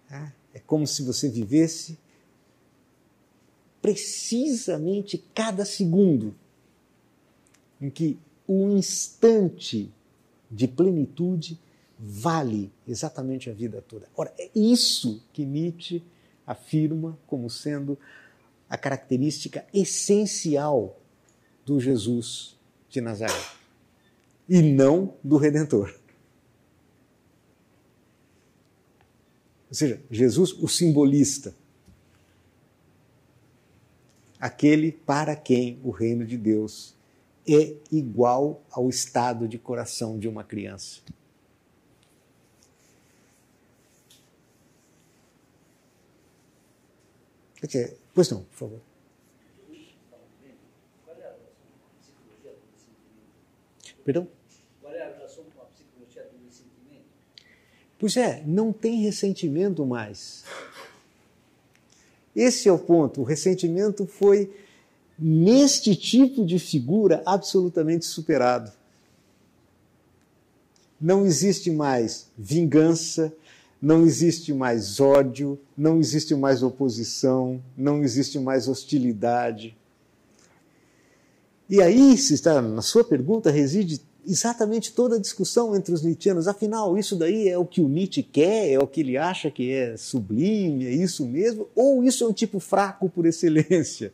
Né? É como se você vivesse precisamente cada segundo em que o instante de plenitude vale exatamente a vida toda. Ora, é isso que Nietzsche afirma como sendo a característica essencial do Jesus de Nazaré e não do Redentor. Ou seja, Jesus, o simbolista, aquele para quem o reino de Deus é igual ao estado de coração de uma criança. Pois não, por favor. Perdão? Qual é a relação com a psicologia do ressentimento? Pois é, não tem ressentimento mais. Esse é o ponto. O ressentimento foi, neste tipo de figura, absolutamente superado. Não existe mais vingança, não existe mais ódio, não existe mais oposição, não existe mais hostilidade. E aí, se está na sua pergunta, reside exatamente toda a discussão entre os nietzschianos. Afinal, isso daí é o que o Nietzsche quer, é o que ele acha que é sublime, é isso mesmo? Ou isso é um tipo fraco por excelência,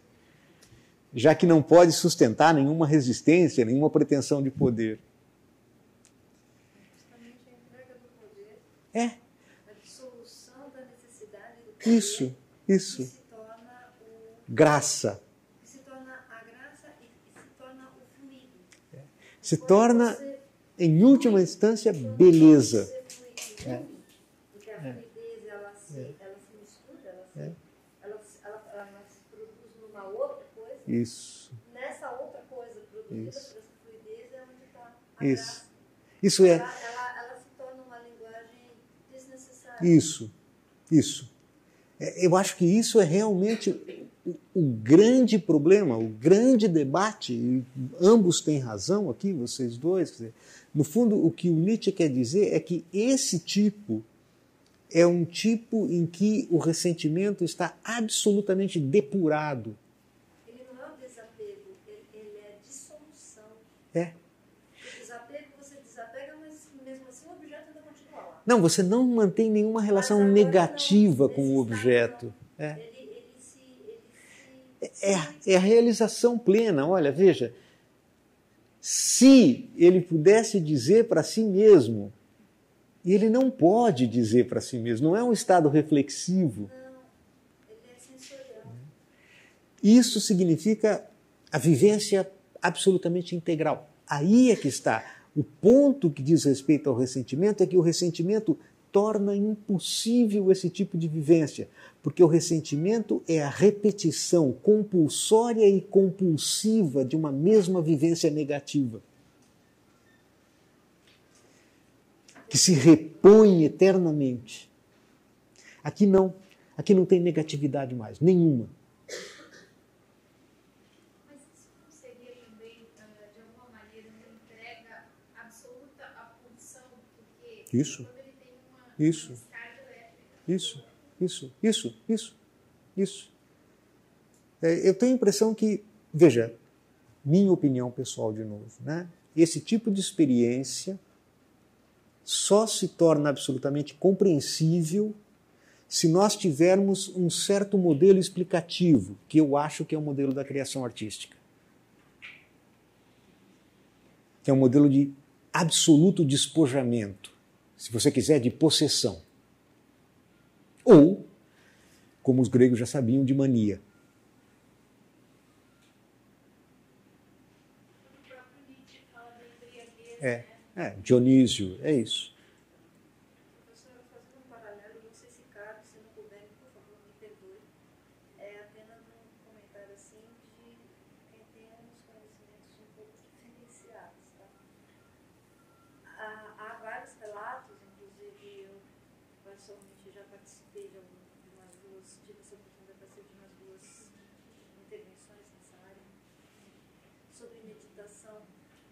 já que não pode sustentar nenhuma resistência, nenhuma pretensão de poder? Justamente a entrega do poder, É. a dissolução da necessidade do poder, Isso. que se torna Graça. se torna a graça e se torna o fluido. Se torna, em última instância, beleza. Porque a fluidez, ela se mistura, ela se produz numa outra coisa. Isso. Nessa outra coisa produzida por essa fluidez é onde está a Isso. graça. Isso é. Ela se torna uma linguagem desnecessária. Isso. Eu acho que isso é realmente o grande problema, o grande debate, e ambos têm razão aqui, vocês dois. Quer dizer, no fundo, o que o Nietzsche quer dizer é que esse tipo é um tipo em que o ressentimento está absolutamente depurado. Ele não é o desapego, ele é a dissolução. É. O desapego, você desapega, mas mesmo assim o objeto ainda continua lá. Não, você não mantém nenhuma relação Mas agora negativa não, com o objeto. Ele É a realização plena. Olha, veja, se ele pudesse dizer para si mesmo, e ele não pode dizer para si mesmo, não é um estado reflexivo. Não, ele é sensorial. Isso significa a vivência absolutamente integral. Aí é que está. O ponto que diz respeito ao ressentimento é que o ressentimento torna impossível esse tipo de vivência, porque o ressentimento é a repetição compulsória e compulsiva de uma mesma vivência negativa, que se repõe eternamente. Aqui não tem negatividade mais, nenhuma. Mas isso não seria também, de alguma maneira, uma entrega absoluta à pulsão? Porque Isso. quando ele tem uma Isso. descarga elétrica... Isso. Eu tenho a impressão que, veja, minha opinião pessoal de novo, né? Esse tipo de experiência só se torna absolutamente compreensível se nós tivermos um certo modelo explicativo, que eu acho que é o modelo da criação artística. Que é um modelo de absoluto despojamento, se você quiser, de possessão. Ou, como os gregos já sabiam, de mania. O próprio Nietzsche fala da embriaguez, Dionísio, é isso. Professor, fazendo um paralelo, não sei se cabe, se não puder, por favor, me perdoe. É apenas um comentário assim de quem tem uns conhecimentos um pouco diferenciados. Tá? Há vários relatos, inclusive eu pessoalmente já participei de umas duas, tive essa oportunidade de participar de umas duas intervenções nessa área, sobre meditação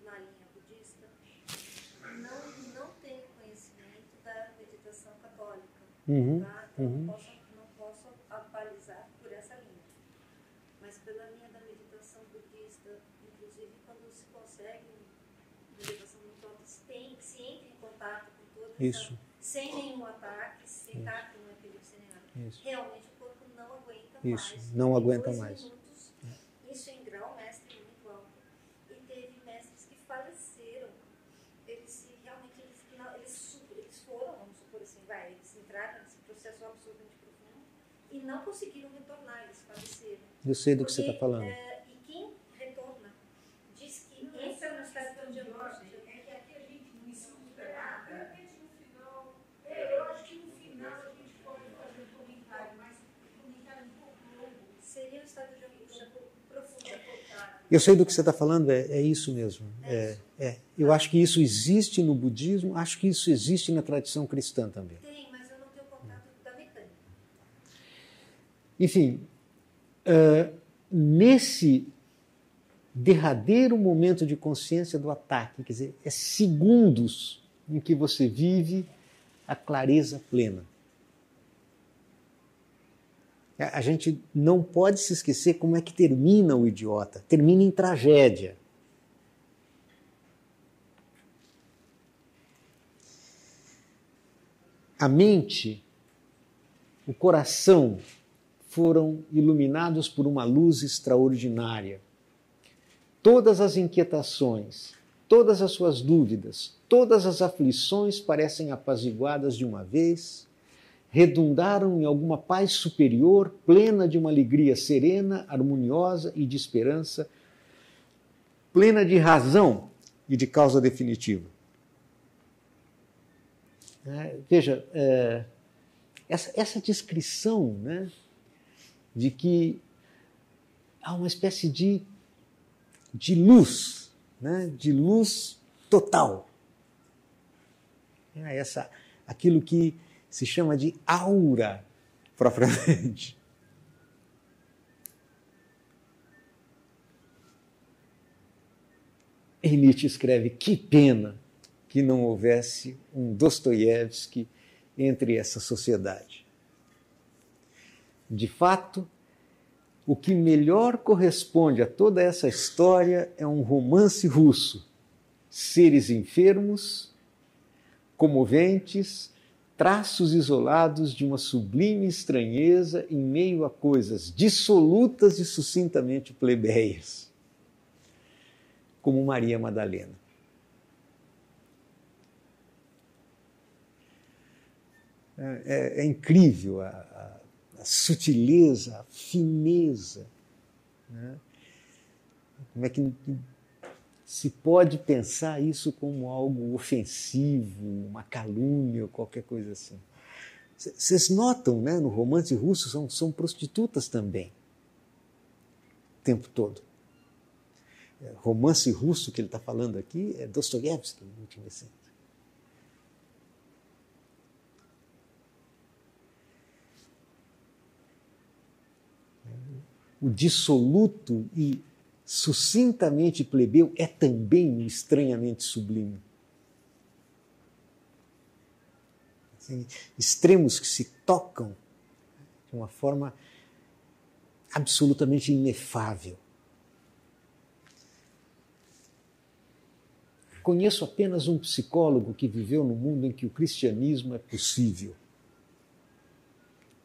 na linha budista. Não tenho conhecimento da meditação católica, tá? Então não posso balizar por essa linha. Mas pela linha da meditação budista, inclusive quando se consegue uma meditação muito alta, se entra em contato com toda essa, sem nenhum ataque, sem estar com um equilíbrio, sem nada. Realmente o corpo não aguenta mais. Não aguenta mais. Minutos, isso em grau mestre muito alto. E teve mestres que faleceram. Eles foram, vamos supor assim, eles entraram nesse processo absolutamente profundo e não conseguiram retornar, eles faleceram. Eu sei do que você está falando. E quem retorna diz que entra no estado de angústia. É que aqui a gente não estuda nada. De repente no final, eu acho que no final a gente pode fazer um comentário, mas um comentário um pouco longo. Seria um estado de angústia profundo. Eu sei do que você está falando, é isso mesmo. Eu acho que isso existe no budismo, acho que isso existe na tradição cristã também. Tem, mas eu não tenho contato da mecânica. Enfim, nesse derradeiro momento de consciência do ataque, quer dizer, é segundos em que você vive a clareza plena. A gente não pode se esquecer como é que termina o idiota. Termina em tragédia. A mente, o coração foram iluminados por uma luz extraordinária. Todas as inquietações, todas as suas dúvidas, todas as aflições parecem apaziguadas de uma vez, redundaram em alguma paz superior, plena de uma alegria serena, harmoniosa e de esperança, plena de razão e de causa definitiva. Veja, essa descrição, né, de que há uma espécie de luz, né, de luz total. Aquilo que se chama de aura, propriamente. E Nietzsche escreve: que pena que não houvesse um Dostoiévski entre essa sociedade. De fato, o que melhor corresponde a toda essa história é um romance russo. Seres enfermos, comoventes, traços isolados de uma sublime estranheza em meio a coisas dissolutas e sucintamente plebeias, como Maria Madalena. É incrível a sutileza, a fineza, né? Como é que se pode pensar isso como algo ofensivo, uma calúnia ou qualquer coisa assim? Vocês notam, né, no romance russo, são prostitutas também, o tempo todo. Romance russo que ele está falando aqui é Dostoiévski, em última essência. O dissoluto e sucintamente plebeu é também estranhamente sublime. Assim, extremos que se tocam de uma forma absolutamente inefável. Conheço apenas um psicólogo que viveu num mundo em que o cristianismo é possível.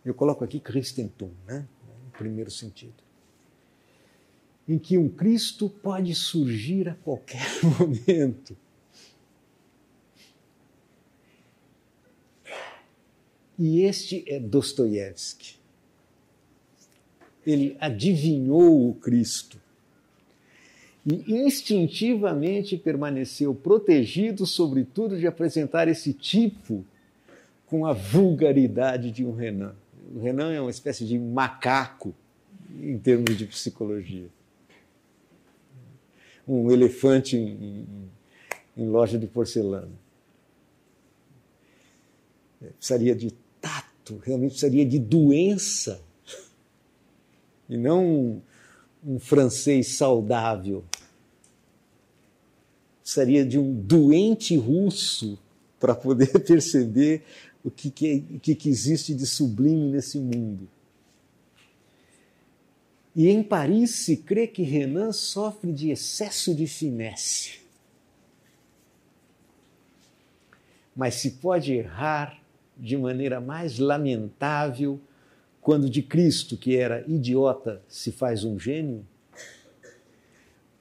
Eu coloco aqui Christentum, né? No primeiro sentido. Em que um Cristo pode surgir a qualquer momento. E este é Dostoiévski. Ele adivinhou o Cristo e instintivamente permaneceu protegido, sobretudo, de apresentar esse tipo com a vulgaridade de um Renan. O Renan é uma espécie de macaco em termos de psicologia. Um elefante em loja de porcelana. Precisaria de tato, realmente precisaria de doença. E não um francês saudável. Precisaria de um doente russo para poder perceber o que existe de sublime nesse mundo. E em Paris se crê que Renan sofre de excesso de finesse. Mas se pode errar de maneira mais lamentável quando de Cristo, que era idiota, se faz um gênio?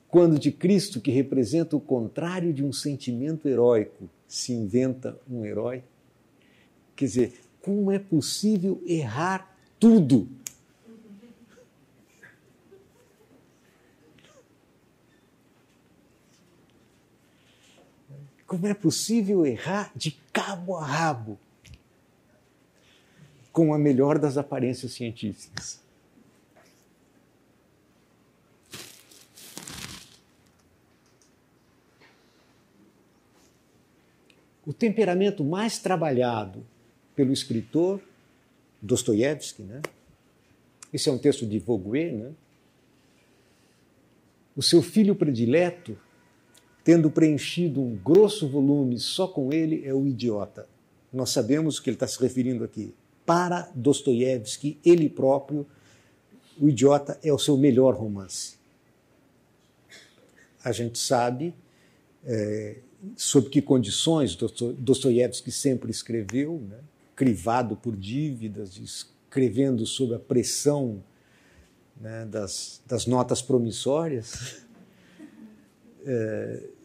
Quando de Cristo, que representa o contrário de um sentimento heróico, se inventa um herói? Quer dizer, como é possível errar tudo? Como é possível errar de cabo a rabo com a melhor das aparências científicas? O temperamento mais trabalhado pelo escritor Dostoiévski, né? Esse é um texto de Vogüé, né? O seu filho predileto, tendo preenchido um grosso volume só com ele, é o Idiota. Nós sabemos o que ele está se referindo aqui. Para Dostoiévski, ele próprio, o Idiota é o seu melhor romance. A gente sabe sob que condições Dostoiévski sempre escreveu, né? Crivado por dívidas, escrevendo sob a pressão, né, das notas promissórias.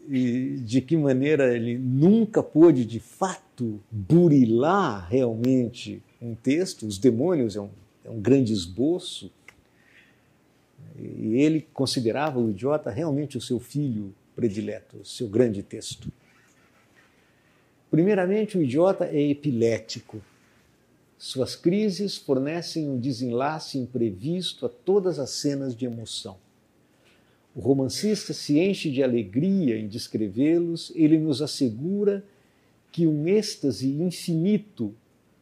E de que maneira ele nunca pôde, de fato, burilar realmente um texto. Os Demônios é um grande esboço. E ele considerava o Idiota realmente o seu filho predileto, o seu grande texto. Primeiramente, o Idiota é epilético. Suas crises fornecem um desenlace imprevisto a todas as cenas de emoção. O romancista se enche de alegria em descrevê-los, ele nos assegura que um êxtase infinito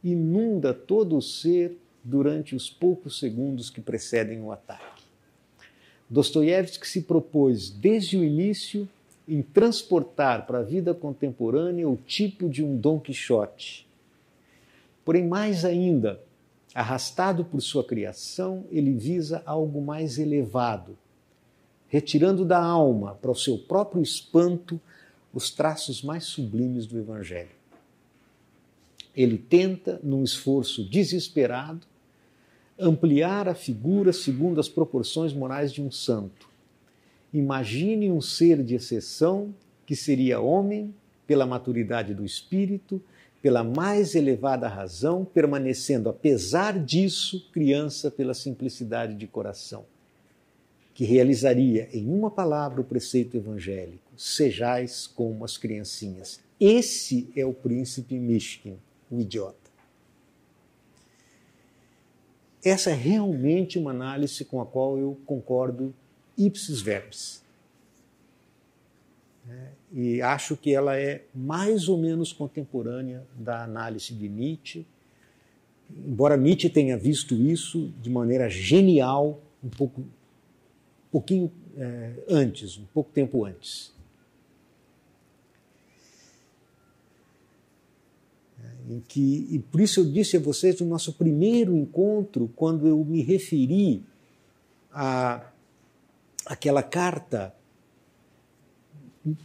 inunda todo o ser durante os poucos segundos que precedem o ataque. Dostoiévski se propôs, desde o início, em transportar para a vida contemporânea o tipo de um Dom Quixote. Porém, mais ainda, arrastado por sua criação, ele visa algo mais elevado, retirando da alma, para o seu próprio espanto, os traços mais sublimes do Evangelho. Ele tenta, num esforço desesperado, ampliar a figura segundo as proporções morais de um santo. Imagine um ser de exceção que seria homem pela maturidade do espírito, pela mais elevada razão, permanecendo, apesar disso, criança pela simplicidade de coração, que realizaria em uma palavra o preceito evangélico: sejais como as criancinhas. Esse é o príncipe Mishkin, o Idiota. Essa é realmente uma análise com a qual eu concordo ipsis verbis. E acho que ela é mais ou menos contemporânea da análise de Nietzsche, embora Nietzsche tenha visto isso de maneira genial um pouquinho antes, um pouco tempo antes. E por isso eu disse a vocês no nosso primeiro encontro, quando eu me referi àquela carta,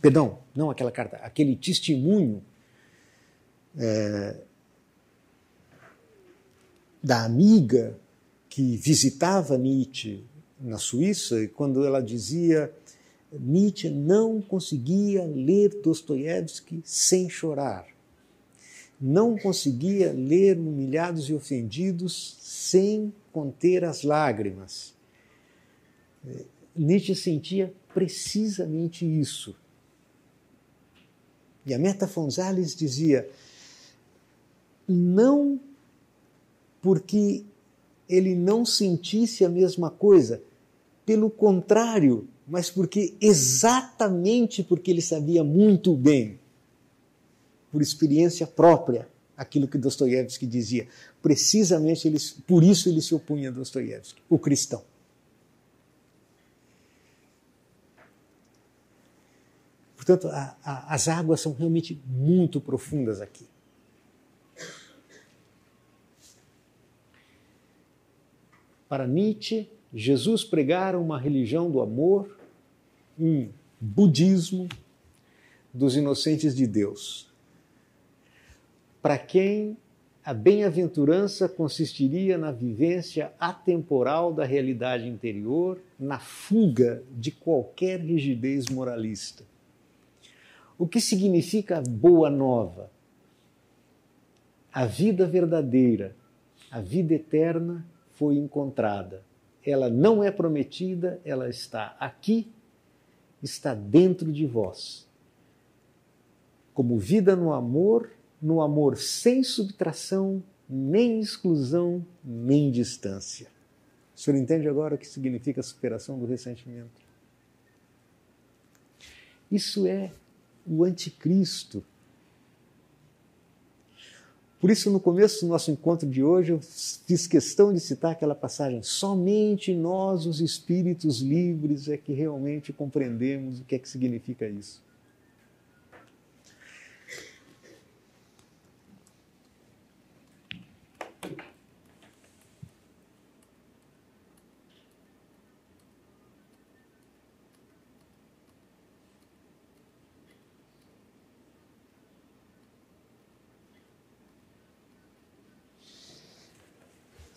perdão, não aquela carta, aquele testemunho da amiga que visitava Nietzsche na Suíça, e quando ela dizia Nietzsche não conseguia ler Dostoiévski sem chorar. Não conseguia ler Humilhados e Ofendidos sem conter as lágrimas. Nietzsche sentia precisamente isso. E a Meta Fonzales dizia, não porque ele não sentisse a mesma coisa, pelo contrário, mas exatamente porque ele sabia muito bem, por experiência própria, aquilo que Dostoiévski dizia. Precisamente por isso ele se opunha a Dostoiévski, o cristão. Portanto, as águas são realmente muito profundas aqui. Para Nietzsche, Jesus pregara uma religião do amor, um budismo dos inocentes de Deus, para quem a bem-aventurança consistiria na vivência atemporal da realidade interior, na fuga de qualquer rigidez moralista. O que significa boa nova? A vida verdadeira, a vida eterna foi encontrada. Ela não é prometida, ela está aqui, está dentro de vós. Como vida no amor sem subtração, nem exclusão, nem distância. O senhor entende agora o que significa a superação do ressentimento? Isso é o anticristo. Por isso, no começo do nosso encontro de hoje, eu fiz questão de citar aquela passagem: somente nós, os espíritos livres, é que realmente compreendemos o que é que significa isso.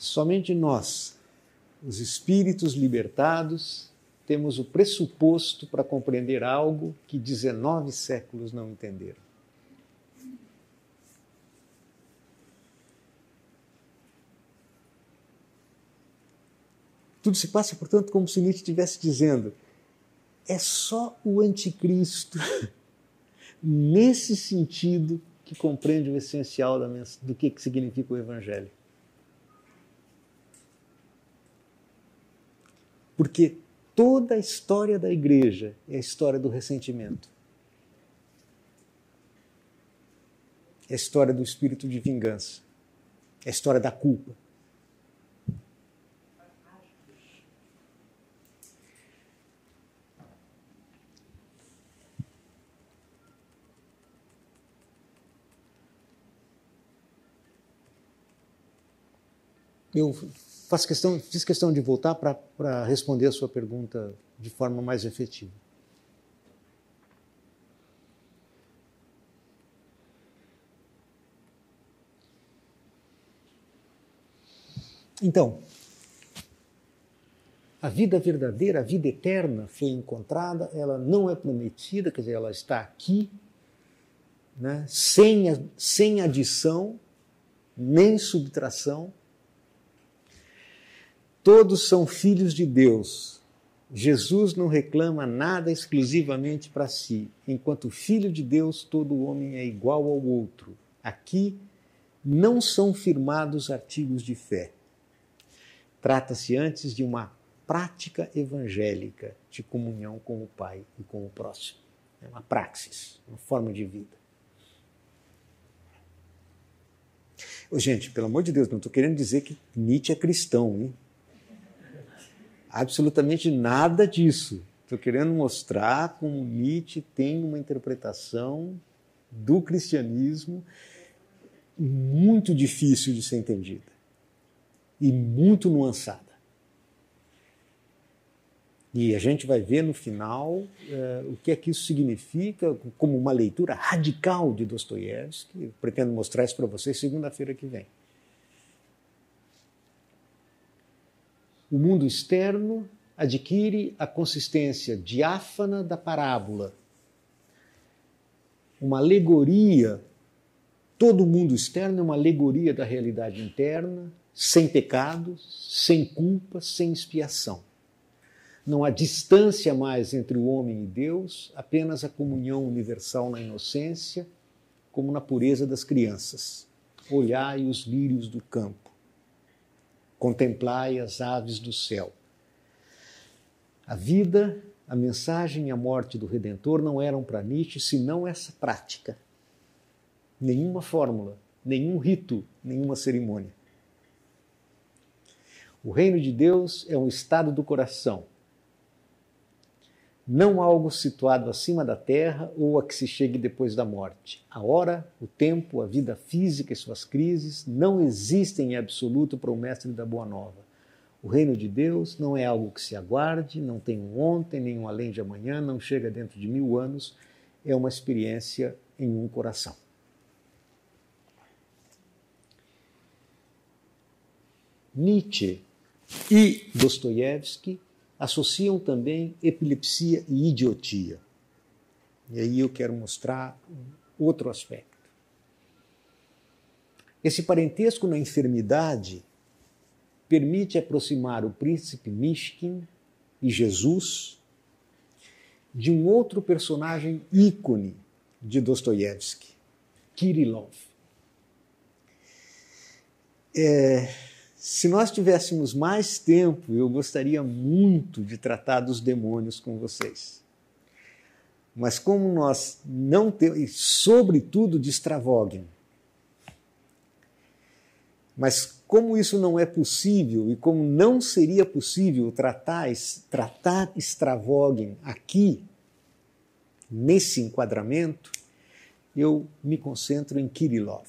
Somente nós, os espíritos libertados, temos o pressuposto para compreender algo que 19 séculos não entenderam. Tudo se passa, portanto, como se Nietzsche estivesse dizendo: é só o anticristo, nesse sentido, que compreende o essencial do que significa o Evangelho. Porque toda a história da igreja é a história do ressentimento. É a história do espírito de vingança. É a história da culpa. Eu fiz questão de voltar para responder a sua pergunta de forma mais efetiva. Então, a vida verdadeira, a vida eterna foi encontrada, ela não é prometida, quer dizer, ela está aqui, né, sem adição, nem subtração. Todos são filhos de Deus. Jesus não reclama nada exclusivamente para si. Enquanto filho de Deus, todo homem é igual ao outro. Aqui não são firmados artigos de fé. Trata-se antes de uma prática evangélica de comunhão com o Pai e com o próximo. É uma praxis, uma forma de vida. Gente, pelo amor de Deus, não estou querendo dizer que Nietzsche é cristão, hein? Absolutamente nada disso. Estou querendo mostrar como Nietzsche tem uma interpretação do cristianismo muito difícil de ser entendida e muito nuançada. E a gente vai ver no final o que é que isso significa como uma leitura radical de Dostoiévski. Eu pretendo mostrar isso para vocês segunda-feira que vem. O mundo externo adquire a consistência diáfana da parábola. Uma alegoria, todo o mundo externo é uma alegoria da realidade interna, sem pecados, sem culpa, sem expiação. Não há distância mais entre o homem e Deus, apenas a comunhão universal na inocência, como na pureza das crianças. Olhai os lírios do campo. Contemplai as aves do céu. A vida, a mensagem e a morte do Redentor não eram para Nietzsche senão essa prática. Nenhuma fórmula, nenhum rito, nenhuma cerimônia. O reino de Deus é um estado do coração, não algo situado acima da terra ou a que se chegue depois da morte. A hora, o tempo, a vida física e suas crises não existem em absoluto para o mestre da Boa Nova. O reino de Deus não é algo que se aguarde, não tem um ontem, nem um além de amanhã, não chega dentro de 1000 anos, é uma experiência em um coração. Nietzsche e Dostoiévski associam também epilepsia e idiotia. E aí eu quero mostrar outro aspecto. Esse parentesco na enfermidade permite aproximar o príncipe Mishkin e Jesus de um outro personagem ícone de Dostoiévski, Kirillov. Se nós tivéssemos mais tempo, eu gostaria muito de tratar dos demônios com vocês. Mas como nós não temos, e sobretudo de Stravogin, mas como isso não é possível e como não seria possível tratar Stravogin aqui, nesse enquadramento, eu me concentro em Kirillov.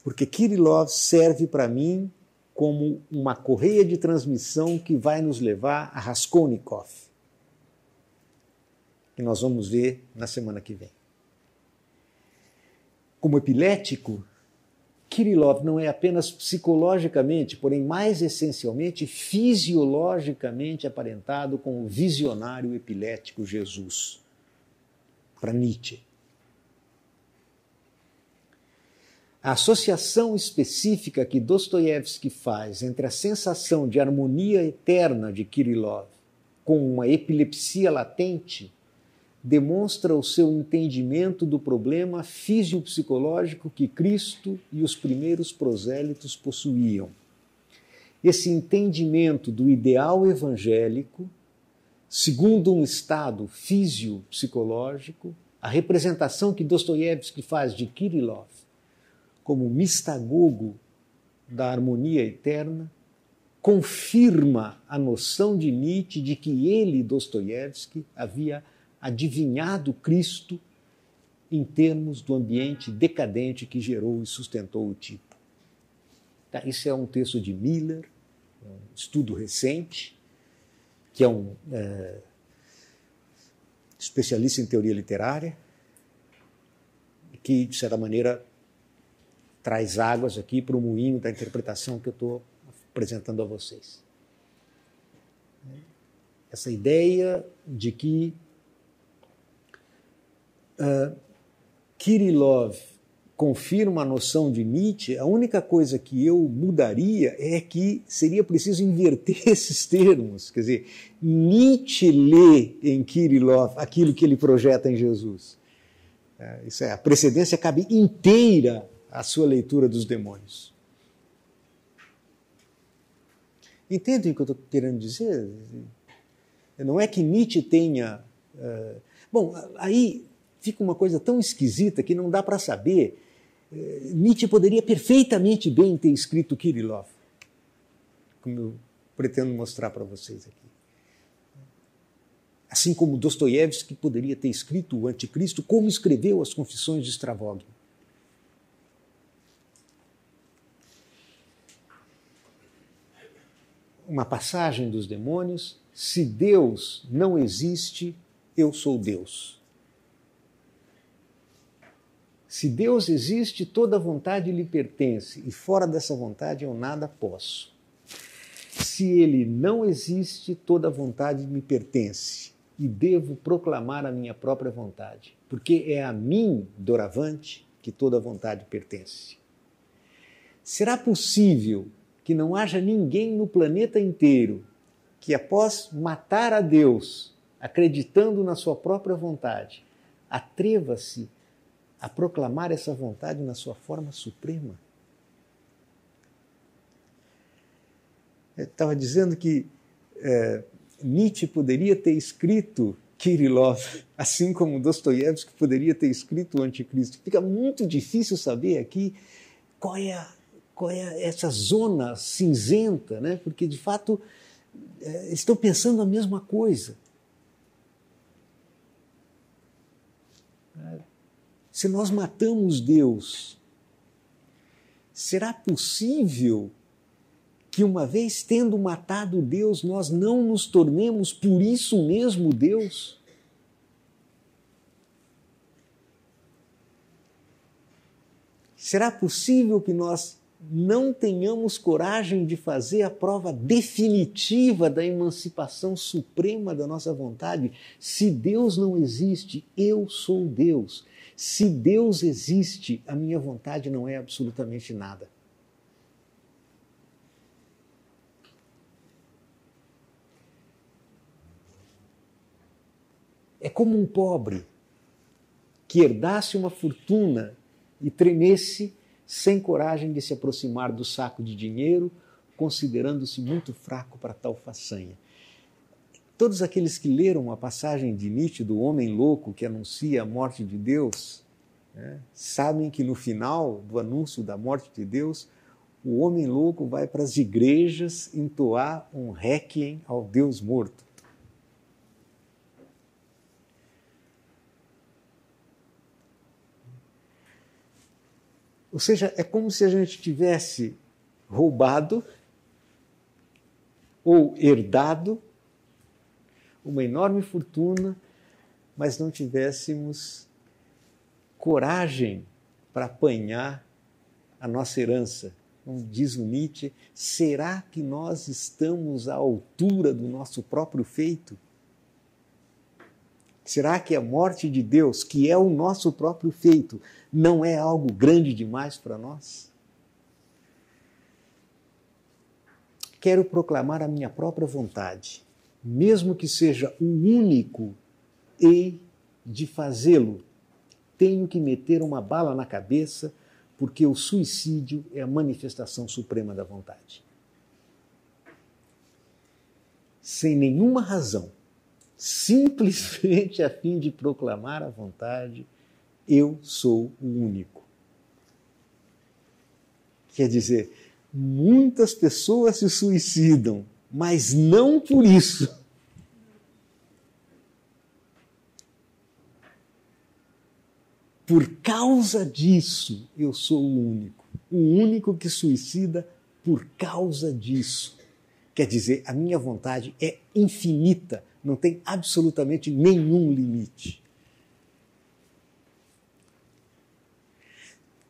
Porque Kirillov serve para mim como uma correia de transmissão que vai nos levar a Raskolnikov, que nós vamos ver na semana que vem. Como epilético, Kirillov não é apenas psicologicamente, porém mais essencialmente fisiologicamente aparentado com o visionário epilético Jesus, para Nietzsche. A associação específica que Dostoiévski faz entre a sensação de harmonia eterna de Kirillov com uma epilepsia latente demonstra o seu entendimento do problema fisiopsicológico que Cristo e os primeiros prosélitos possuíam. Esse entendimento do ideal evangélico, segundo um estado fisiopsicológico, a representação que Dostoiévski faz de Kirillov como mistagogo da harmonia eterna, confirma a noção de Nietzsche de que ele, Dostoiévski, havia adivinhado Cristo em termos do ambiente decadente que gerou e sustentou o tipo. Tá, isso é um texto de Miller, um estudo recente, que é um especialista em teoria literária, que, de certa maneira, traz águas aqui para o moinho da interpretação que eu estou apresentando a vocês. Essa ideia de que Kirillov confirma a noção de Nietzsche, a única coisa que eu mudaria é que seria preciso inverter esses termos. Quer dizer, Nietzsche lê em Kirillov aquilo que ele projeta em Jesus. Isso é, a precedência cabe inteira à sua leitura dos demônios. Entendem o que eu estou querendo dizer? Não é que Nietzsche tenha... Bom, aí fica uma coisa tão esquisita que não dá para saber. Nietzsche poderia perfeitamente bem ter escrito Kirillov, como eu pretendo mostrar para vocês aqui. Assim como Dostoiévski poderia ter escrito o Anticristo, como escreveu as Confissões de Stravogin. Uma passagem dos demônios: se Deus não existe, eu sou Deus. Se Deus existe, toda vontade lhe pertence, e fora dessa vontade eu nada posso. Se ele não existe, toda vontade me pertence, e devo proclamar a minha própria vontade, porque é a mim, doravante, que toda vontade pertence. Será possível que não haja ninguém no planeta inteiro que, após matar a Deus, acreditando na sua própria vontade, atreva-se a proclamar essa vontade na sua forma suprema? Eu estava dizendo que Nietzsche poderia ter escrito Kirillov, assim como Dostoiévski poderia ter escrito o Anticristo. Fica muito difícil saber aqui qual é essa zona cinzenta, né? Porque, de fato, estão pensando a mesma coisa. Se nós matamos Deus, será possível que uma vez tendo matado Deus, nós não nos tornemos por isso mesmo Deus? Será possível que nós não tenhamos coragem de fazer a prova definitiva da emancipação suprema da nossa vontade? Se Deus não existe, eu sou Deus. Se Deus existe, a minha vontade não é absolutamente nada. É como um pobre que herdasse uma fortuna e tremesse sem coragem de se aproximar do saco de dinheiro, considerando-se muito fraco para tal façanha. Todos aqueles que leram a passagem de Nietzsche do homem louco que anuncia a morte de Deus, né, sabem que no final do anúncio da morte de Deus, o homem louco vai para as igrejas entoar um réquiem ao Deus morto. Ou seja, é como se a gente tivesse roubado ou herdado uma enorme fortuna, mas não tivéssemos coragem para apanhar a nossa herança. Como diz o Nietzsche, será que nós estamos à altura do nosso próprio feito? Será que a morte de Deus, que é o nosso próprio feito, não é algo grande demais para nós? Quero proclamar a minha própria vontade, mesmo que seja o único, hei de fazê-lo. Tenho que meter uma bala na cabeça, porque o suicídio é a manifestação suprema da vontade. Sem nenhuma razão, simplesmente a fim de proclamar a vontade, eu sou o único. Quer dizer, muitas pessoas se suicidam, mas não por isso. Por causa disso, eu sou o único que suicida por causa disso. Quer dizer, a minha vontade é infinita, não tem absolutamente nenhum limite.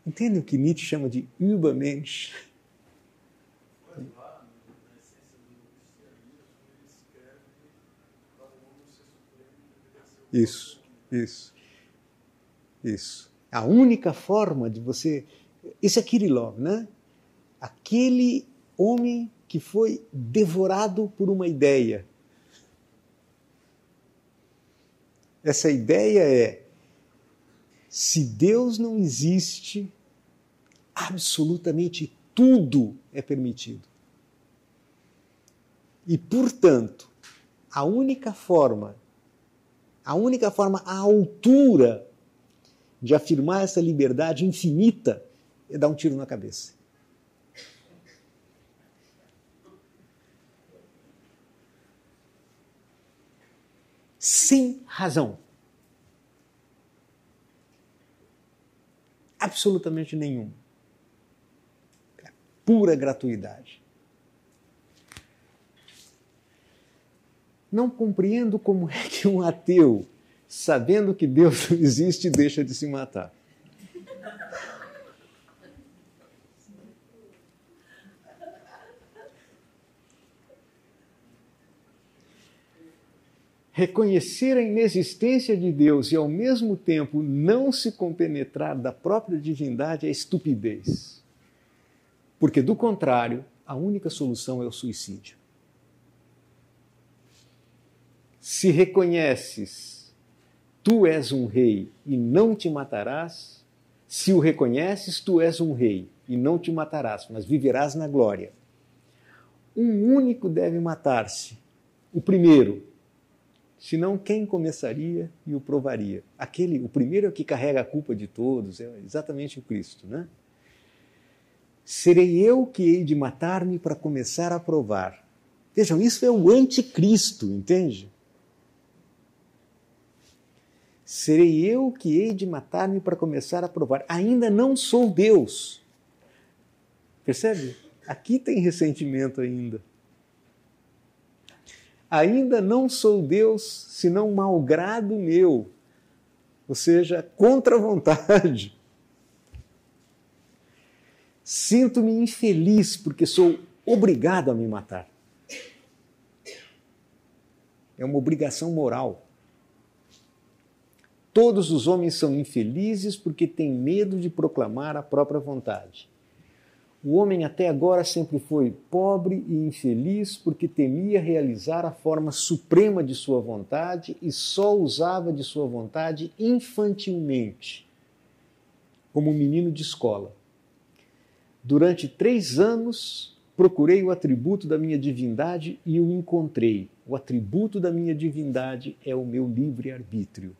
Entende o que Nietzsche chama de Übermensch? Isso. A única forma de você... Esse é Kirillov, né? Aquele homem que foi devorado por uma ideia. Essa ideia é: se Deus não existe, absolutamente tudo é permitido. E, portanto, a única forma à altura de afirmar essa liberdade infinita é dar um tiro na cabeça. Sem razão. Absolutamente nenhuma. Pura gratuidade. Não compreendo como é que um ateu, sabendo que Deus não existe, deixa de se matar. Reconhecer a inexistência de Deus e, ao mesmo tempo, não se compenetrar da própria divindade é estupidez. Porque, do contrário, a única solução é o suicídio. Se reconheces, tu és um rei e não te matarás, se o reconheces, tu és um rei e não te matarás, mas viverás na glória. Um único deve matar-se, o primeiro. Senão, quem começaria e o provaria? O primeiro é o que carrega a culpa de todos, é exatamente o Cristo, né? Serei eu que hei de matar-me para começar a provar. Vejam, isso é o anticristo, entende? Serei eu que hei de matar-me para começar a provar. Ainda não sou Deus. Percebe? Aqui tem ressentimento ainda. Ainda não sou Deus, senão malgrado meu. Ou seja, contra a vontade. Sinto-me infeliz porque sou obrigado a me matar. É uma obrigação moral. Todos os homens são infelizes porque têm medo de proclamar a própria vontade. O homem até agora sempre foi pobre e infeliz porque temia realizar a forma suprema de sua vontade e só usava de sua vontade infantilmente, como um menino de escola. Durante 3 anos, procurei o atributo da minha divindade e o encontrei. O atributo da minha divindade é o meu livre-arbítrio.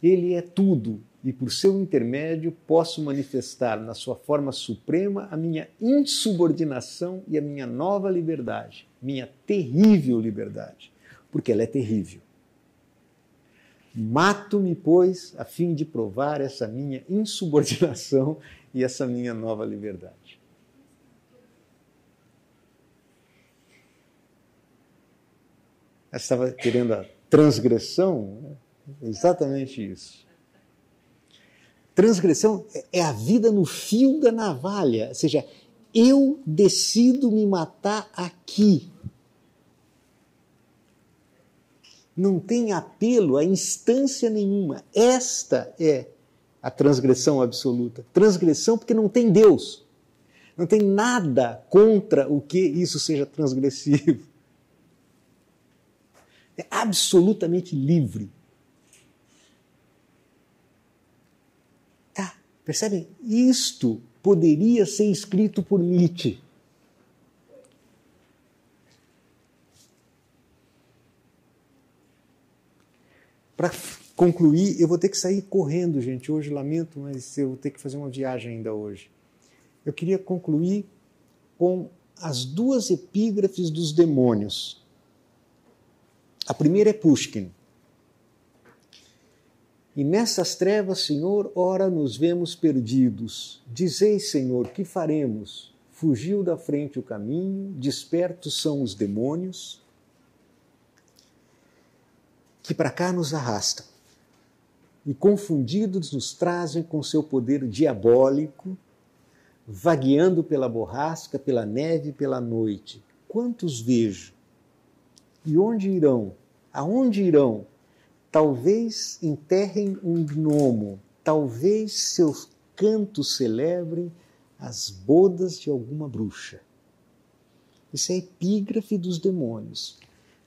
Ele é tudo, e por seu intermédio posso manifestar na sua forma suprema a minha insubordinação e a minha nova liberdade, minha terrível liberdade, porque ela é terrível. Mato-me, pois, a fim de provar essa minha insubordinação e essa minha nova liberdade. Eu estava querendo a transgressão, né? Exatamente isso. Transgressão é a vida no fio da navalha, ou seja, eu decido me matar aqui. Não tem apelo a instância nenhuma. Esta é a transgressão absoluta. Transgressão porque não tem Deus. Não tem nada contra o que isso seja transgressivo. É absolutamente livre. Tá, percebem? Isto poderia ser escrito por Nietzsche. Para concluir, eu vou ter que sair correndo, gente. Hoje, lamento, mas eu vou ter que fazer uma viagem ainda hoje. Eu queria concluir com as 2 epígrafes dos demônios. A primeira é Pushkin. E nessas trevas, Senhor, ora nos vemos perdidos. Dizei, Senhor, que faremos? Fugiu da frente o caminho, despertos são os demônios, que para cá nos arrastam. E confundidos nos trazem com seu poder diabólico, vagueando pela borrasca, pela neve e pela noite. Quantos vejo? E onde irão? Aonde irão? Talvez enterrem um gnomo, talvez seus cantos celebrem as bodas de alguma bruxa. Isso é a epígrafe dos demônios.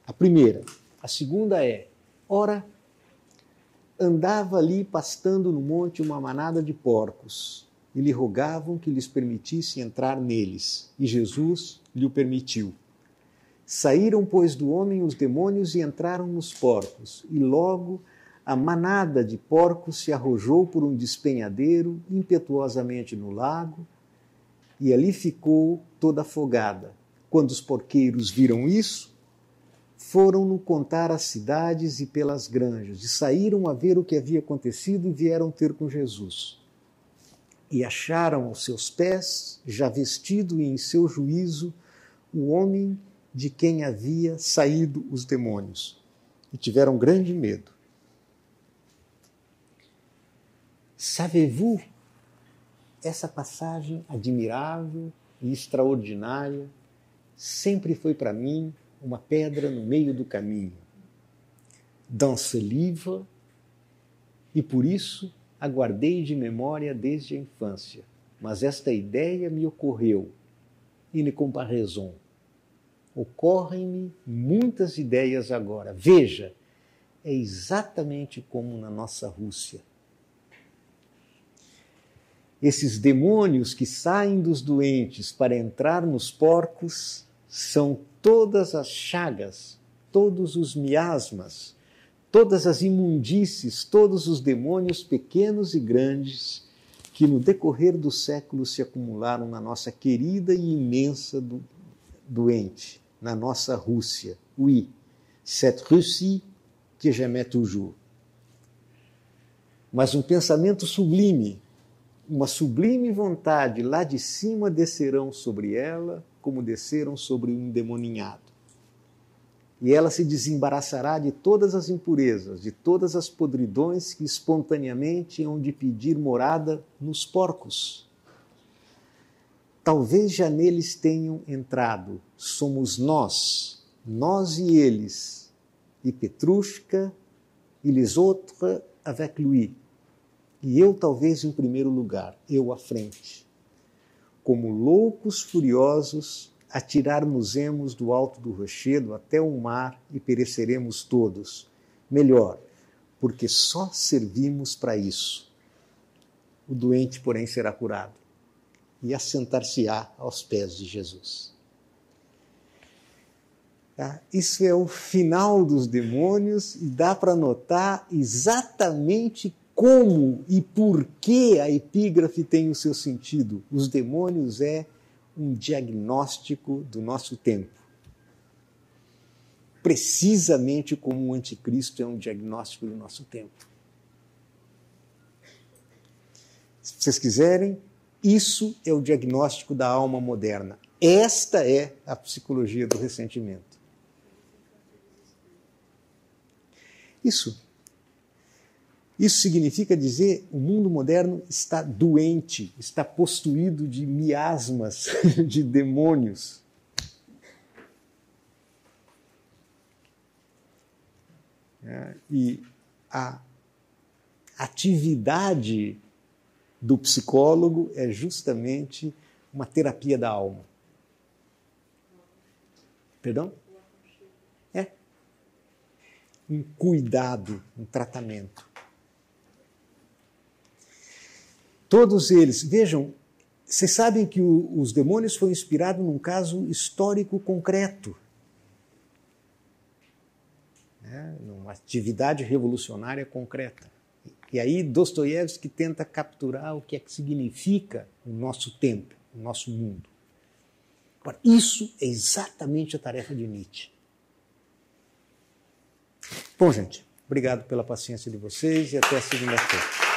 A primeira. A segunda é, ora, andava ali pastando no monte uma manada de porcos, e lhe rogavam que lhes permitisse entrar neles, e Jesus lhe o permitiu. Saíram, pois, do homem os demônios e entraram nos porcos, e logo a manada de porcos se arrojou por um despenhadeiro impetuosamente no lago, e ali ficou toda afogada. Quando os porqueiros viram isso, foram-no contar às cidades e pelas granjas, e saíram a ver o que havia acontecido e vieram ter com Jesus. E acharam aos seus pés, já vestido e em seu juízo, o homem de quem havia saído os demônios, e tiveram grande medo. Savez-vous? Essa passagem admirável e extraordinária sempre foi para mim uma pedra no meio do caminho. Dans ce livre, e por isso a guardei de memória desde a infância. Mas esta ideia me ocorreu, une comparaison. Ocorrem-me muitas ideias agora. Veja, é exatamente como na nossa Rússia. Esses demônios que saem dos doentes para entrar nos porcos são todas as chagas, todos os miasmas, todas as imundícies, todos os demônios pequenos e grandes que no decorrer dos séculos se acumularam na nossa querida e imensa doente, na nossa Rússia. Oui, cette Russie que j'aimais toujours. Mas um pensamento sublime, uma sublime vontade lá de cima descerão sobre ela, como desceram sobre o endemoninhado. E ela se desembaraçará de todas as impurezas, de todas as podridões que espontaneamente hão de pedir morada nos porcos. Talvez já neles tenham entrado. Somos nós e eles, e Petrushka, e les autres avec lui. E eu talvez em primeiro lugar, eu à frente. Como loucos furiosos, atirar-nos-emos do alto do rochedo até o mar e pereceremos todos. Melhor, porque só servimos para isso. O doente, porém, será curado e assentar-se-á aos pés de Jesus. Tá? Isso é o final dos demônios e dá para notar exatamente como e por que a epígrafe tem o seu sentido. Os demônios é um diagnóstico do nosso tempo. Precisamente como o anticristo é um diagnóstico do nosso tempo. Se vocês quiserem, isso é o diagnóstico da alma moderna. Esta é a psicologia do ressentimento. Isso significa dizer que o mundo moderno está doente, está possuído de miasmas, de demônios. E a atividade do psicólogo é justamente uma terapia da alma. Perdão? É. Um cuidado, um tratamento. Todos eles, vejam, vocês sabem que os demônios foram inspirados num caso histórico concreto. Numa atividade revolucionária concreta. E aí Dostoiévski tenta capturar o que é que significa o nosso tempo, o nosso mundo. Agora, isso é exatamente a tarefa de Nietzsche. Bom, gente, obrigado pela paciência de vocês e até segunda-feira.